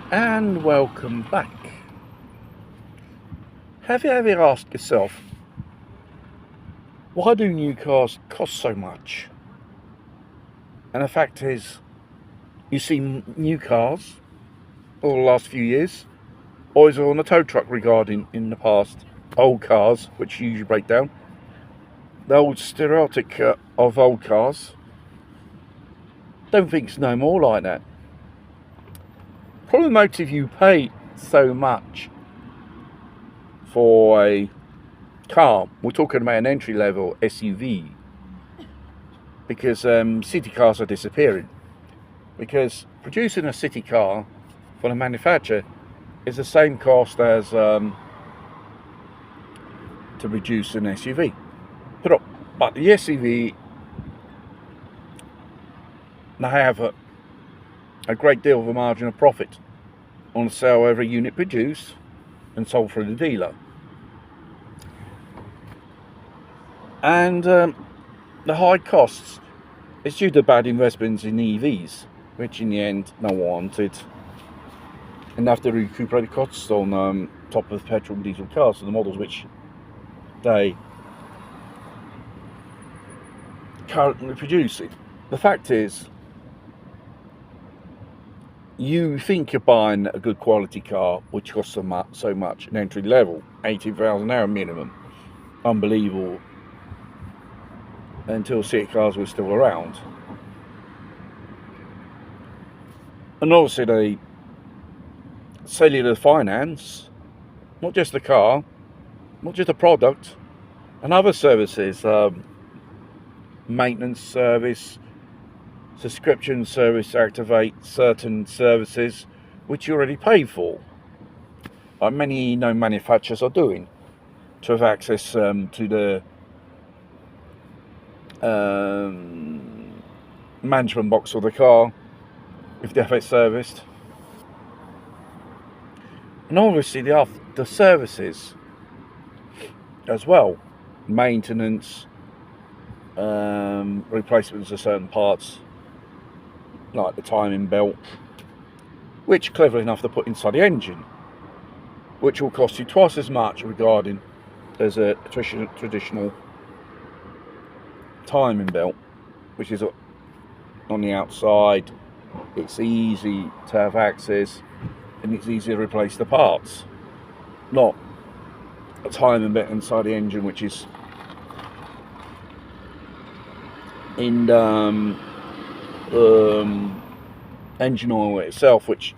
And welcome back. Have you ever asked yourself, why do new cars cost so much? And the fact is, you see new cars over the last few years, always on a tow truck regarding in the past old cars, which usually break down. The old stereotype of old cars, don't think it's no more like that. Probably the motive you pay so much for a car, we're talking about an entry level SUV, because city cars are disappearing. Because producing a city car for the manufacturer is the same cost as to produce an SUV. But the SUV, they have a great deal of a margin of profit on the sale of every unit produced and sold through the dealer. And the high costs is due to bad investments in EVs, which in the end no one wanted, and have to recuperate the costs on top of petrol and diesel cars, and the models which they currently producing. The fact is, you think you're buying a good quality car which costs so much, an entry level, 18,000 hour minimum, unbelievable, until city cars were still around. And obviously they sell you the finance, not just the car, not just the product, and other services, maintenance service, subscription service, activate certain services which you already pay for, like many known manufacturers are doing, to have access to the management box of the car if they have it serviced. And obviously the services as well, maintenance, replacements of certain parts like the timing belt, which clever enough to put inside the engine, which will cost you twice as much regarding as a traditional timing belt, which is on the outside. It's easy to have access and it's easy to replace the parts, not a timing belt inside the engine which is in engine oil itself, which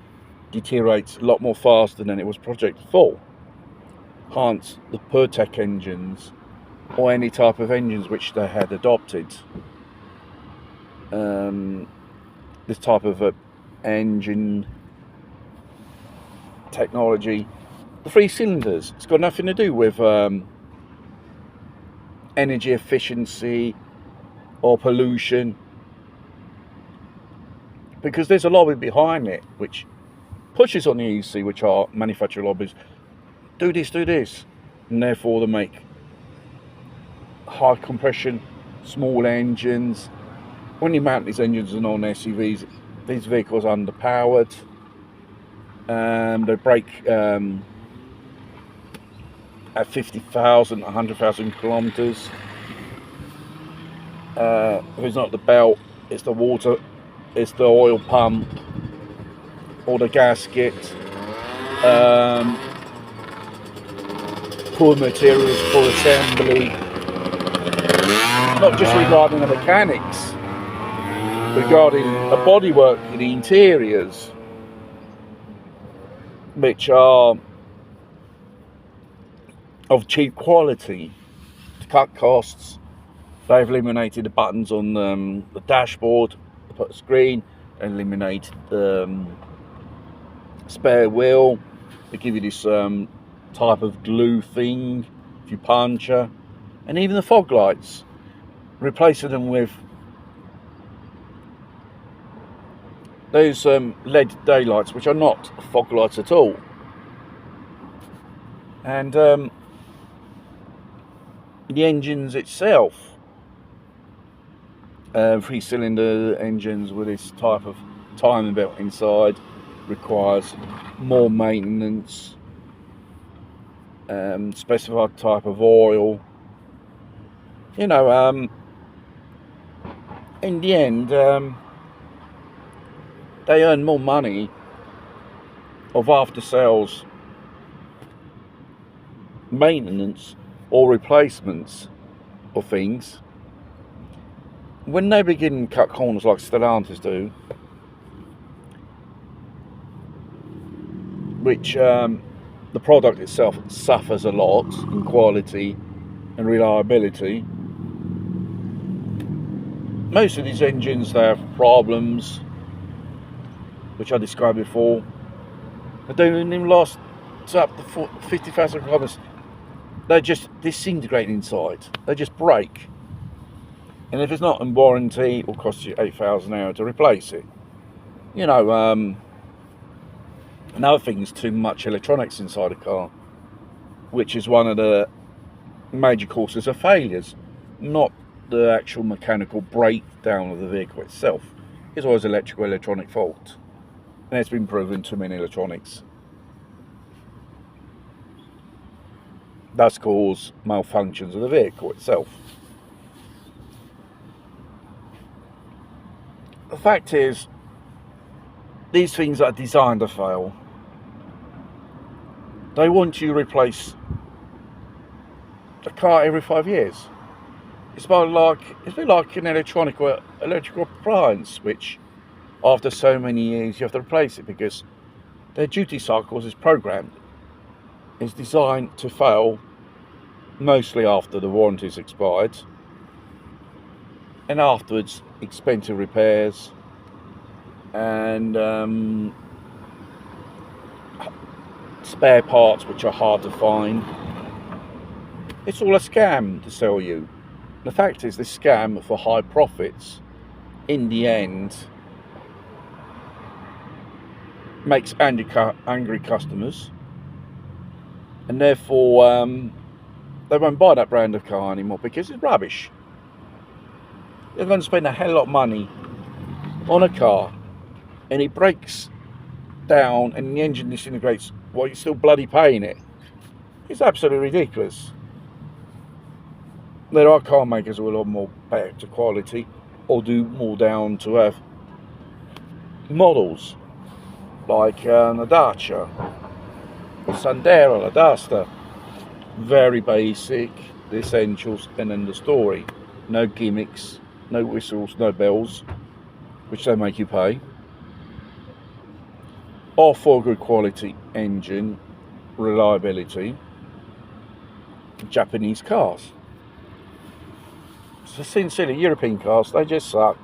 deteriorates a lot more faster than it was projected for. Hence the Pertec engines or any type of engines which they had adopted, this type of engine technology, the 3 cylinders, it's got nothing to do with energy efficiency or pollution, because there's a lobby behind it which pushes on the EC, which are manufacturer lobbies, do this, and therefore they make high compression small engines. When you mount these engines on SUVs, these vehicles are underpowered, they break at 50,000, 100,000 kilometers. If it's not the belt, it's the water, it's the oil pump or the gasket, poor materials, poor assembly, not just regarding the mechanics, regarding the bodywork in the interiors, which are of cheap quality to cut costs. They've eliminated the buttons on the dashboard to put a screen, eliminated the spare wheel. They give you this type of glue thing if you puncture, and even the fog lights, replacing them with those LED daylights, which are not fog lights at all. And the engines itself, 3-cylinder engines with this type of timing belt inside, requires more maintenance, specified type of oil. You know, in the end, they earn more money of after sales maintenance or replacements of things when they begin to cut corners like Stellantis do, which the product itself suffers a lot in quality and reliability. Most of these engines, they have problems, which I described before. They don't even last up to 50,000 kilometers. They just disintegrate inside. They just break. And if it's not in warranty, it will cost you €8,000 to replace it. You know, another thing is too much electronics inside a car, which is one of the major causes of failures. Not the actual mechanical breakdown of the vehicle itself. It's always electrical electronic fault. And it's been proven too many electronics thus cause malfunctions of the vehicle itself. The fact is, these things are designed to fail. They want you to replace a car every 5 years. It's a bit like an electrical appliance, which after so many years you have to replace it because their duty cycles is programmed. It's designed to fail mostly after the warranty is expired, and afterwards expensive repairs and spare parts which are hard to find. It's all a scam to sell you. The fact is, this scam for high profits in the end makes angry customers, and therefore they won't buy that brand of car anymore because it's rubbish. They're going to spend a hell of a lot of money on a car and it breaks down and the engine disintegrates while you're still bloody paying it. It's absolutely ridiculous. There are car makers who are a lot more better quality or do more down to earth models like the Dacia, the Sandero, the Duster. Very basic, the essentials, and then the story. No gimmicks, no whistles, no bells, which they make you pay. All for good quality engine, reliability. Japanese cars. So sincerely, European cars, they just suck.